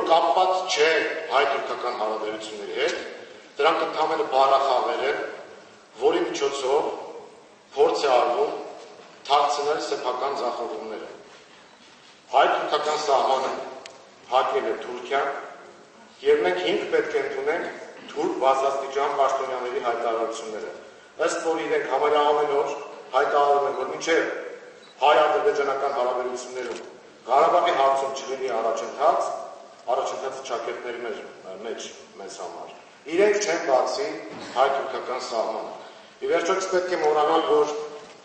կապված չէ հայ-թուրքական հարաբերությունների հետ, դրանք ընդհանրապես բառախաղեր են, որի միջոցով փորձ է արվում թաքցնել սեփական ձախողումները։ Հայ-թուրքական սահմանը հակել է Թուրքիան, եւ մենք հիմք պետք է ընդունենք թուրք բազմաստիճան պաշտոնյաների հայտարարությունները, ըստ որի իրենք համարյա ամեն օր հայտարարում են, որ մինչև հայ-ադրբեջանական հարաբերություններում Ղարաբաղի հարցում չլինի առաջընթացը ճակերտների մեջ մեզ համար։ Իրենք չեն բացի հայ-թուրքական սահմանը։ Ի վերջո պետք է մոռանալ, որ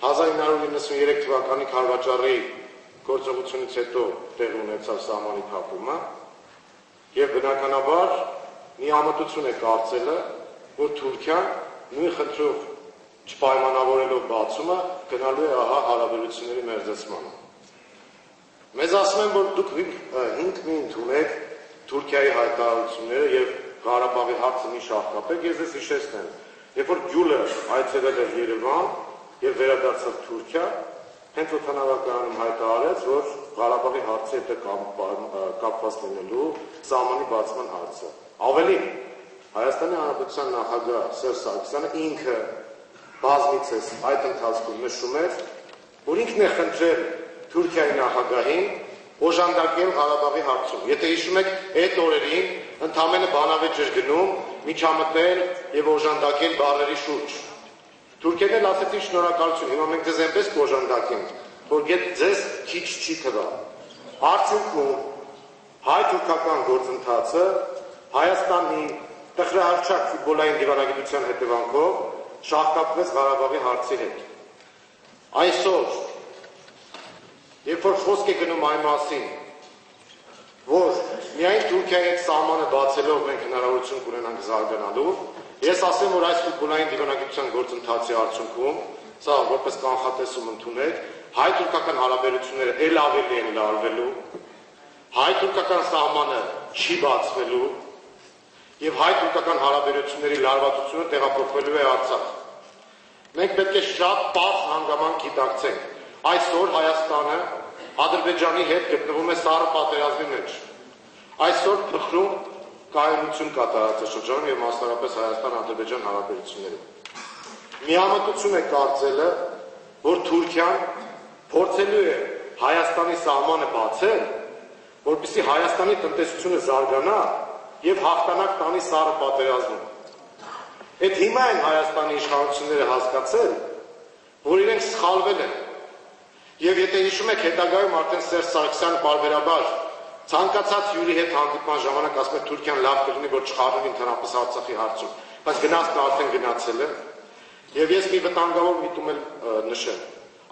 1993 թվականի քարվաճառի գործողությունից հետո տեղի ունեցավ սահմանի փակումը, եւ բնականաբար միամտություն է կարծելը, որ Թուրքիան նույն խնդրով չպայմանավորելով բացումը գնալու է ահա հարաբերությունների մերձեցմանը։ Մեզ ասում են, որ դուք հիմք մի ընդունեք Թուրքիայի հայտարարությունները եւ Ղարաբաղի հարցը մի շահկապեք, ես ես հիշեցնեմ, երբ որ Գյուլը այցելել էր Երևան եւ վերադարձավ Թուրքիա, հենց օդանավակայանում հայտարարեց, որ Ղարաբաղի հարցի հետ կապված լինելու սահմանի բացման հարցը։ Ավելին, Հայաստանի Հանրապետության նախագահ Սերժ Սարգսյանը ինքը բազմիցս այդ ընթացքում նշում էր, որ ինքն է խնդրել Թուրքիայի նախագահին օժանդակել Ղարաբաղի հարցում։ Եթե հիշում եք, այդ օրերին ընդամենը բանավեճ էր գնում միջամտել եւ օժանդակել բառերի շուրջ։ Թուրքիան էլ ասեցին շնորհակալություն, հիմա մենք ձեզ այնպես կօժանդակենք, որ ձեզ քիչ չի թվա։ Արդյունքում հայ-թուրքական գործընթացը Հայաստանի տխրահարչակ ֆուտբոլային դիվանագիտության հետևանքով շահկապվեց Ղարաբաղի հարցի հետ։ Այսօր, երբ որ խոսք է գնում այն մասին, որ միայն Թուրքիայի հետ սահմանը բացելով մենք հնարավորություն կունենանք զարգանալու, ես ասեմ, որ այս ֆուտբոլային դիվանագիտության գործընթացի արդյունքում, սա որպես կանխատեսում ընդունեք, հայ-թուրքական հարաբերությունները ել ավելի են լարվելու, հայ-թուրքական սահմանը չի բացվելու եւ հայ-թուրքական հարաբերությունների լարվածությունը տեղափոխվելու է Արցախ։ Մենք պետք է շատ պարզ հանգամանք գիտակցենք։ Այսօր Հայաստանը Ադրբեջանի հետ գտնվում է սառը պատերազմի մեջ։ Այսօր փխրում կայունություն կա տարածաշրջանում եւ մասնավորապես Հայաստան-Ադրբեջան հարաբերություններում։ Միամտություն է կարծելը, որ Թուրքիան փորձելու է Հայաստանի սահմանը բացել, որպեսզի Հայաստանի տնտեսությունը զարգանա եւ հաղթանակ տանի սառը պատերազմում։ Այդ հիմա են Հայաստանի իշխանությունները հասկացել, որ իրենք սխալվել են։ Եվ եթե հիշում եք, հետագայում արդեն Սերժ Սարգսյանը պարբերաբար ցանկացած հյուրի հետ հանդիպման ժամանակ ասում է Թուրքիան լավ կլինի, որ չխառնվի ընդհանրապես Արցախի հարցում, բայց գնացն արդեն գնացել է։ Եվ ես մի վտանգավոր միտում էլ նշեմ։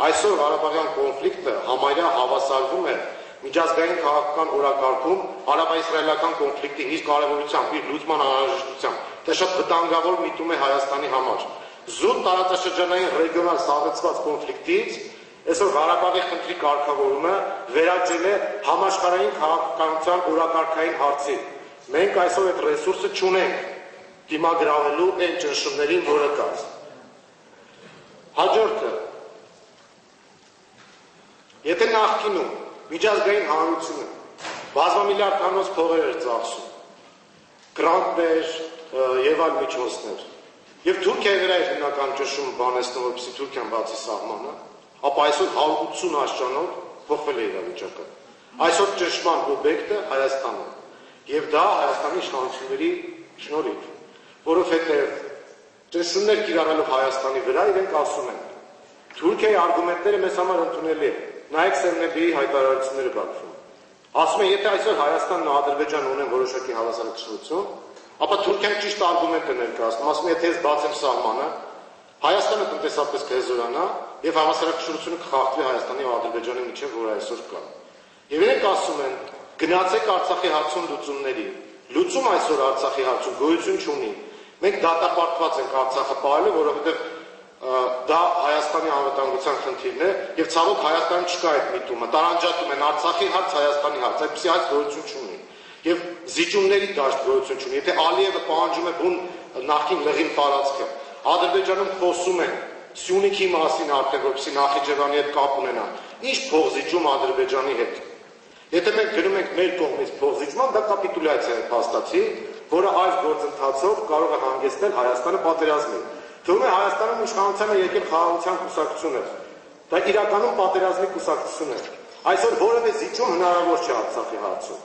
Այսօր Ղարաբաղյան կոնֆլիկտը համարյա հավասարվում է միջազգային քաղաքական օրակարգում արաբա-իսրայելական կոնֆլիկտի իր կարևորությամբ, իր լուծման անհրաժեշտությամբ։ Դա շատ վտանգավոր միտում է Հայաստանի համար։ Զուտ տարածաշրջանային ռեգիոնալ սառեցված կոնֆլիկտից այսօր Ղարաբաղի խնդրի կարգավորումը վերածել է համաշխարհային քաղաքականության օրակարգային հարցի։ Մենք այսօր այդ ռեսուրսը չունենք դիմագրավելու այն ճնշումներին, որը կա։ Հաջորդը, եթե նախկինում միջազգային հանրությունը բազմամիլիարդանոց փողեր էր ծախսում, գրանտներ եւ այլ միջոցներ, եւ Թուրքիայի վրա էր հիմնական ճնշումը բանեցնում, որպեսզի Թուրքիան բացի սահմանը, ապա այսօր 180 աշճանով փոխվել է իրավիճակը։ Այսօր ճնշման օբյեկտը Հայաստանն է, եւ դա Հայաստանի իշխանությունների շնորհիվ, որովհետեւ ճնշումներ կիրառելով Հայաստանի վրա իրենք ասում են, Թուրքիայի արգումենտները մեզ համար ընդունելի են։ Նայեք Սերնեբիի հայտարարությունները Բաքվում։ Ասում են, եթե այսօր Հայաստանն ու Ադրբեջանը ունեն որոշակի հավասարակշռություն, ապա Թուրքիան ճիշտ արգումենտ է ներկայացնում, ասում է, եթե ես բացեմ սահմանը, Հայաստանը տնտեսապես կհեզորանա եւ հավասարակշռությունը կխախտվի Հայաստանի ու Ադրբեջանի միջեւ, որ այսօր կա։ Եվ իրենք ասում են, գնացեք Արցախի հարցում լուծումների։ Լուծում այսօր Արցախի հարցում գոյություն չունի։ Մենք դատապարտված ենք Արցախը պահելու, որովհետեւ դա Հայաստանի անվտանգության խնդիրն է եւ ցավոք Հայաստանում չկա այդ միտումը։ Տարանջատում են Արցախի հարց, Հայաստանի հարց, այդպեսի այս գոյություն չունի։ Եվ զիջումների դաշտ գոյություն չունի։ Եթե Ալիևը պահանջում է բուն նախին լղին տարածքը, Ադրբեջանում խոսում են Սյունիքի մասին արդեն, որպեսզի Նախիջևանի հետ կապ ունենան։ Ինչ փողզիջում Ադրբեջանի հետ։ Եթե մենք գնում ենք մեր կողմից փոխզիջման, դա կապիտուլյացիա է փաստացի, որը այս գործընթացով կարող է հանգեցնել Հայաստանը պատերազմի։ Թվում է Հայաստանում իշխանության է եկել խաղաղության կուսակցությունը։ Դա իրականում պատերազմի կուսակցություն է։ Այսօր որևէ զիջում հնարավոր չէ Արցախի հարցում։